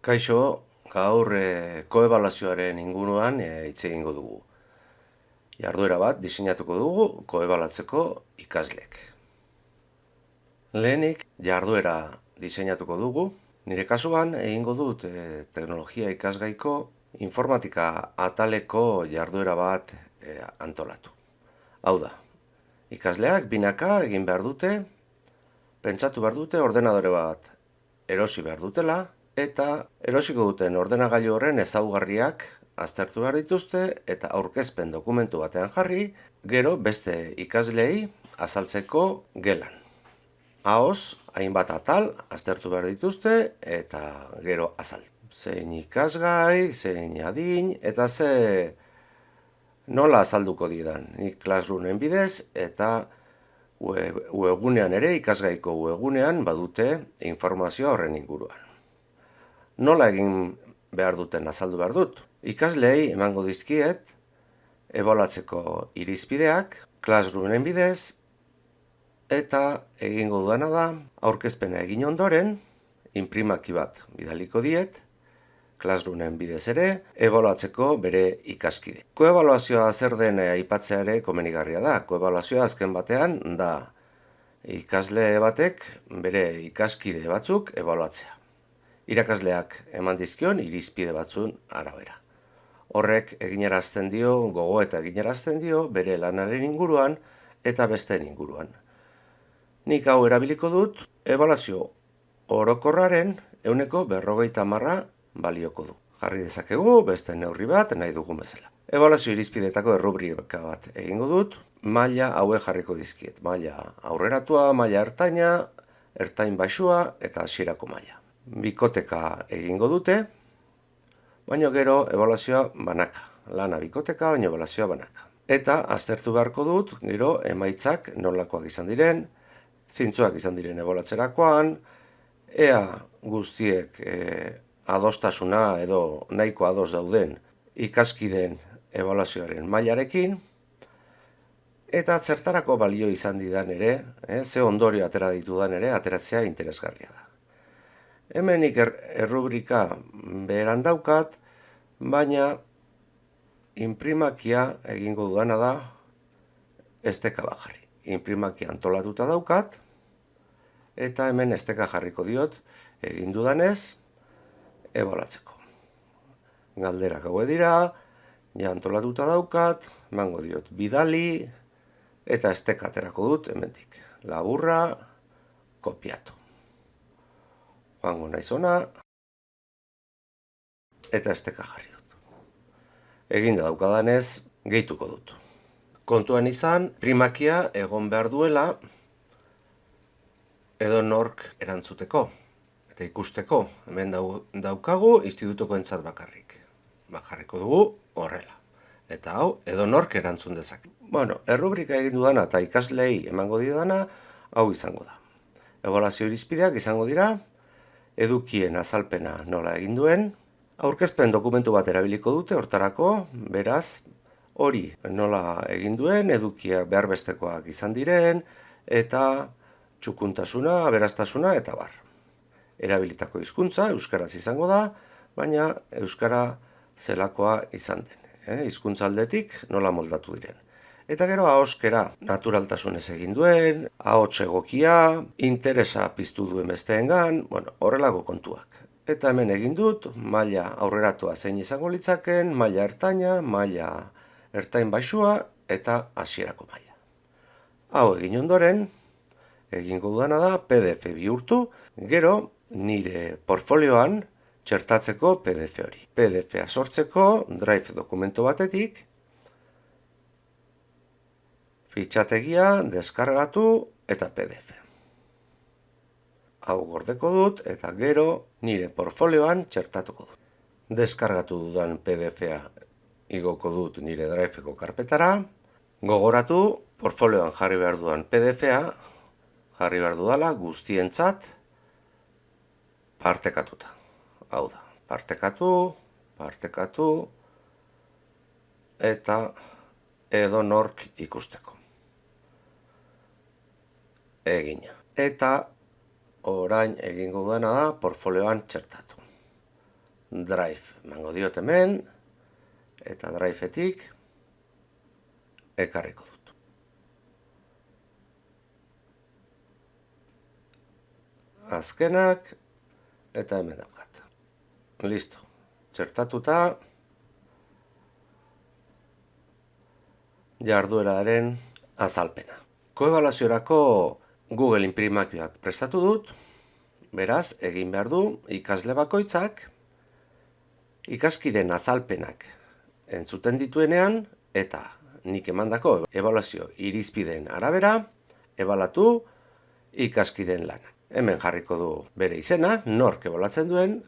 Kaixo, gaur koebaluazioaren inguruan hitz egingo dugu. Jarduera bat diseinatuko dugu koebalatzeko ikaslek. Lehenik jarduera diseinatuko dugu. Nire kasuan egingo dut teknologia ikasgaiko informatika ataleko jarduera bat antolatu. Hau da, ikasleak binaka egin behar dute, pentsatu behar dute ordenadore bat erosi behar dutela, eta erosiko duten ordenagailu horren ezaugarriak aztertu behar dituzte eta aurkezpen dokumentu batean jarri, gero beste ikasleei azaltzeko gelan. Ahoz, hainbat atal aztertu behar dituzte eta gero azaldu. Zein ikasgai, zein adin eta nola azalduko didan. Nik Classroomen bidez eta webgunean ere, ikasgaiko webgunean badute informazioa horren inguruan. Nola egin behar duten azaldu behar dut? Ikasleei emango dizkiet ebaluatzeko irizpideak Classroomen bidez eta egingo dudana da aurkezpena egin ondoren inprimaki bat bidaliko diet Classroomen bidez ere ebaluatzeko bere ikaskide. Koebaluazioa zer den aipatzea ere komenigarria da. Koebaluazioa azken batean da ikasle batek bere ikaskide batzuk ebaluatzea. Irakasleak eman dizkion irizpide batzun arabera. Horrek eginarazten dio, gogo eta eginarazten dio bere lanaren inguruan eta besteen inguruan. Nik hau erabiliko dut, ebaluazio orokorraren 50% balioko du. Jarri dezakegu beste neurri bat nahi dugun bezala. Ebaluazio irizpidetako errubrika bat egingo dut, maila hauek jarriko dizkiet. Maila aurreratua, maila ertaina, ertain baxua eta hasierako maila. Bikoteka egingo dute, baina gero ebaluazioa banaka. Lana bikoteka, baina ebaluazioa banaka. Eta aztertu beharko dut, gero emaitzak nolakoak izan diren, zintzoak izan diren ebaluatzerakoan, ea guztiek adostasuna edo nahiko ados dauden ikaskideen ebaluazioaren mailarekin, eta zertarako balio izan didan ere, ze ondorio atera ditudan ere, ateratzea interesgarria da. Hemenik errubrika beheran daukat, baina inprimakia egingo dudana da esteka bat jarri. Inprimakia antolatuta daukat, eta hemen esteka jarriko diot egin dudanez ebaluatzeko. Galderak hauek dira, ja antolatuta daukat, emango diot bidali, eta esteka aterako dut hemendik. Laburra, kopiatu. Joango naiz hona, eta esteka jarri dut. Eginda daukadanez, gehituko dut. Kontuan izan, primakia egon behar duela edo nork erantzuteko eta ikusteko. Hemen daukagu institutuko entzat bakarrik. Jarriko dugu horrela. Eta hau, edo nork erantzun dezake. Bueno, errubrika egin dudana eta ikaslei emango didana, hau izango da. Ebaluazio irizpideak izango dira, edukien azalpena nola egin duen, aurkezpen dokumentu bat erabiliko dute hortarako, beraz, hori nola egin duen, edukiak behar bestekoak izan diren, eta txukuntasuna, aberastasuna eta bar. Erabilitako hizkuntza euskaraz izango da, baina euskara zelakoa izan den. Hizkuntza aldetik nola moldatu diren. Eta gero ahoskera, naturaltasunez egin duen, ahots egokia, interesa piztu duen besteengan, horrelako kontuak. Eta hemen egin dut, maila aurreratua zein izango litzaken, maila ertaina, maila ertain baxua eta hasierako maila. Hau egin ondoren, egingo dudana da PDF bihurtu, gero nire portfolioan txertatzeko PDF hori. PDF-a sortzeko Drive dokumento batetik, fitxategia, deskargatu eta PDF. Hau gordeko dut eta gero nire portfolioan txertatuko dut. Deskargatu dudan PDF-a igoko dut nire Drive-eko karpetara. Gogoratu, portfolioan jarri behar dudan PDF-a jarri behar dudala guztientzat partekatuta. Hau da, partekatu eta edo nork ikusteko. Egina. Eta orain egingo dena da portfolioan txertatu. Drive emango diot hemen, eta Drive-etik ekarriko dut. Azkenak, eta hemen daukat. Listo. Txertatuta, jardueraren azalpena. Koebaluaziorako Google inprimakia bat prestatu dut, beraz, egin behar du ikasle bakoitzak ikaskideen azalpenak entzuten dituenean eta nik emandako ebaluazio irizpideen arabera ebalatu ikaskideen lana. Hemen jarriko du bere izena, nork ebaluatzen duen,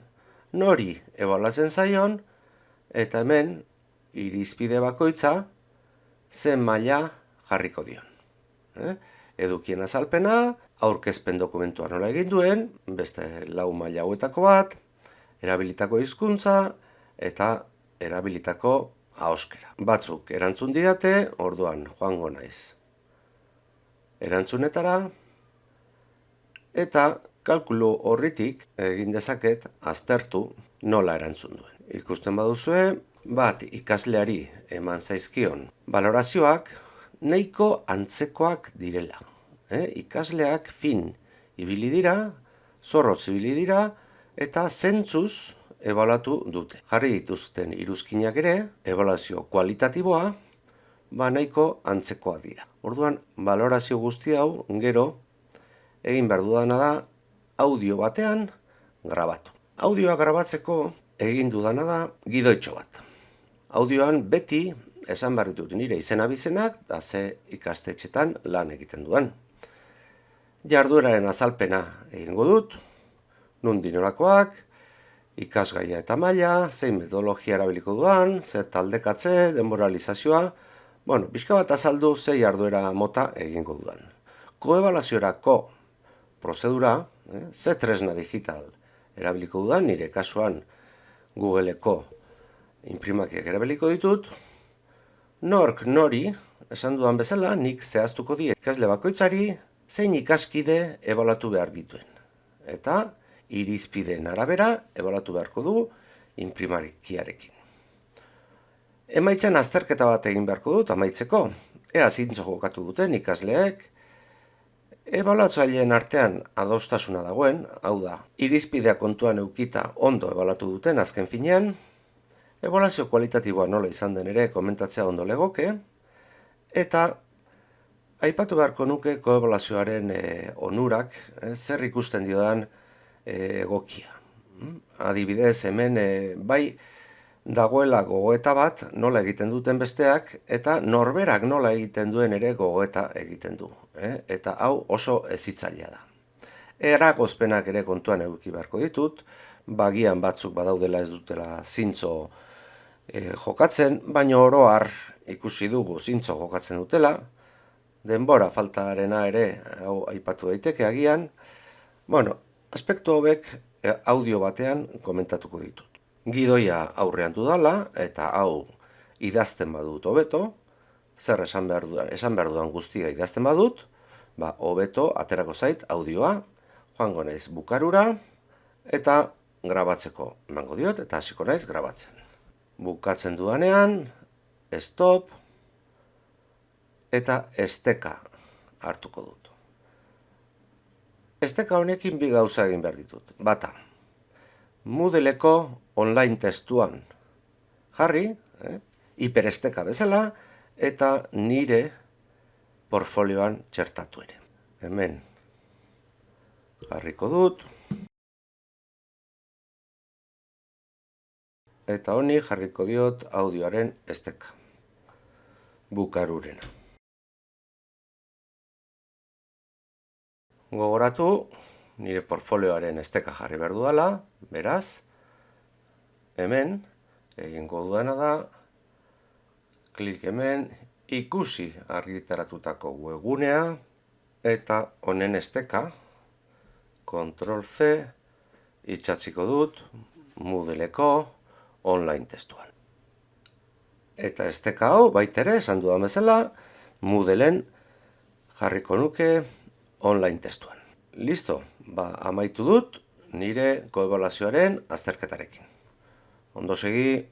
nori ebaluatzen zaion, eta hemen irizpide bakoitza zen maila jarriko dion. Edukien azalpena, aurkezpen dokumentua nola egin duen, beste 4 maila hauetako bat, erabilitako hizkuntza eta erabilitako ahoskera. Batzuk erantzun didate, orduan joango naiz erantzunetara, eta kalkulu horritik egin dezaket aztertu nola erantzun duen. Ikusten baduzue, bat ikasleari eman zaizkion balorazioak nahiko antzekoak direla. Ikasleak fin ibili dira, zorrotz ibili dira, eta zentzuz ebaluatu dute. Jarri dituzten iruzkinak ere, ebaluazio kualitatiboa, nahiko antzekoak dira. Orduan, balorazio guzti hau, gero, egin behar dudana da, audio batean grabatu. Audioa grabatzeko egin dudana da gidoitxo bat. Audioan beti esan behar ditut nire izena-bizenak da ze ikastetxetan lan egiten duan. Jardueraren azalpena egingo dut, nondik norakoak, ikasgaia eta maila, zein metodologia erabiliko duan, ze taldekatze, denboralizazioa, pixka bat azaldu ze jarduera mota egingo duan. Koebaluaziorako prozedura, ze tresna digital erabiliko dudan, nire kasuan Googleeko inprimakiak erabiliko ditut, nork nori, esan dudan bezala, nik zehaztuko die ikasle bakoitzari zein ikaskide ebaluatu behar dituen. Eta irizpideen arabera ebaluatu beharko du inprimakiarekin. Emaitzen azterketa bat egin beharko dut amaitzeko, ea zintzo jokatu duten ikasleek, ebaluatzaileen artean adostasuna dagoen, hau da, irizpidea kontuan eukita ondo ebaluatu duten azken finean, ebaluazio kualitatiboa nola izan den ere komentatzea ondo legoke, eta aipatu beharko nuke koebaluazioaren onurak, zer ikusten diodan egokia. Adibidez, hemen bai dagoela gogoeta bat nola egiten duten besteak, eta norberak nola egiten duen ere gogoeta egiten du. Eta hau oso hezitzailea da. Eragozpenak ere kontuan eduki beharko ditut, bagian batzuk badaudela ez dutela zintzo jokatzen, baina oro har ikusi dugu zintzo jokatzen dutela, denbora faltarena ere hau aipatu daiteke agian, aspektu hauek audio batean komentatuko ditut. Gidoia aurrean dudala, eta hau idazten badut hobeto, zer esan behar dudan guztia idazten badut, hobeto aterako zait audioa, joango naiz bukarura, eta grabatzeko emango diot, eta hasiko naiz grabatzen. Bukatzen dudanean, stop, eta esteka hartuko dut. Esteka honekin bi gauza egin behar ditut. Bata, Moodleko online testuan jarri, hiperesteka bezala, eta nire portfolioan txertatu ere. Hemen jarriko dut, eta honi jarriko diot audioaren esteka, bukarurena. Gogoratu, nire portfolioaren esteka jarri behar dudala, beraz, hemen egingo dudana da, klik hemen, ikusi argitaratutako webgunea, eta honen esteka, Ctrl+C, itxatziko dut, Moodleko online testuan. Eta esteka hau, baitere, esan dudan bezala, Moodlen jarriko nuke online testuan. Listo, amaitu dut nire koebaluazioaren azterketarekin. Ondo segi.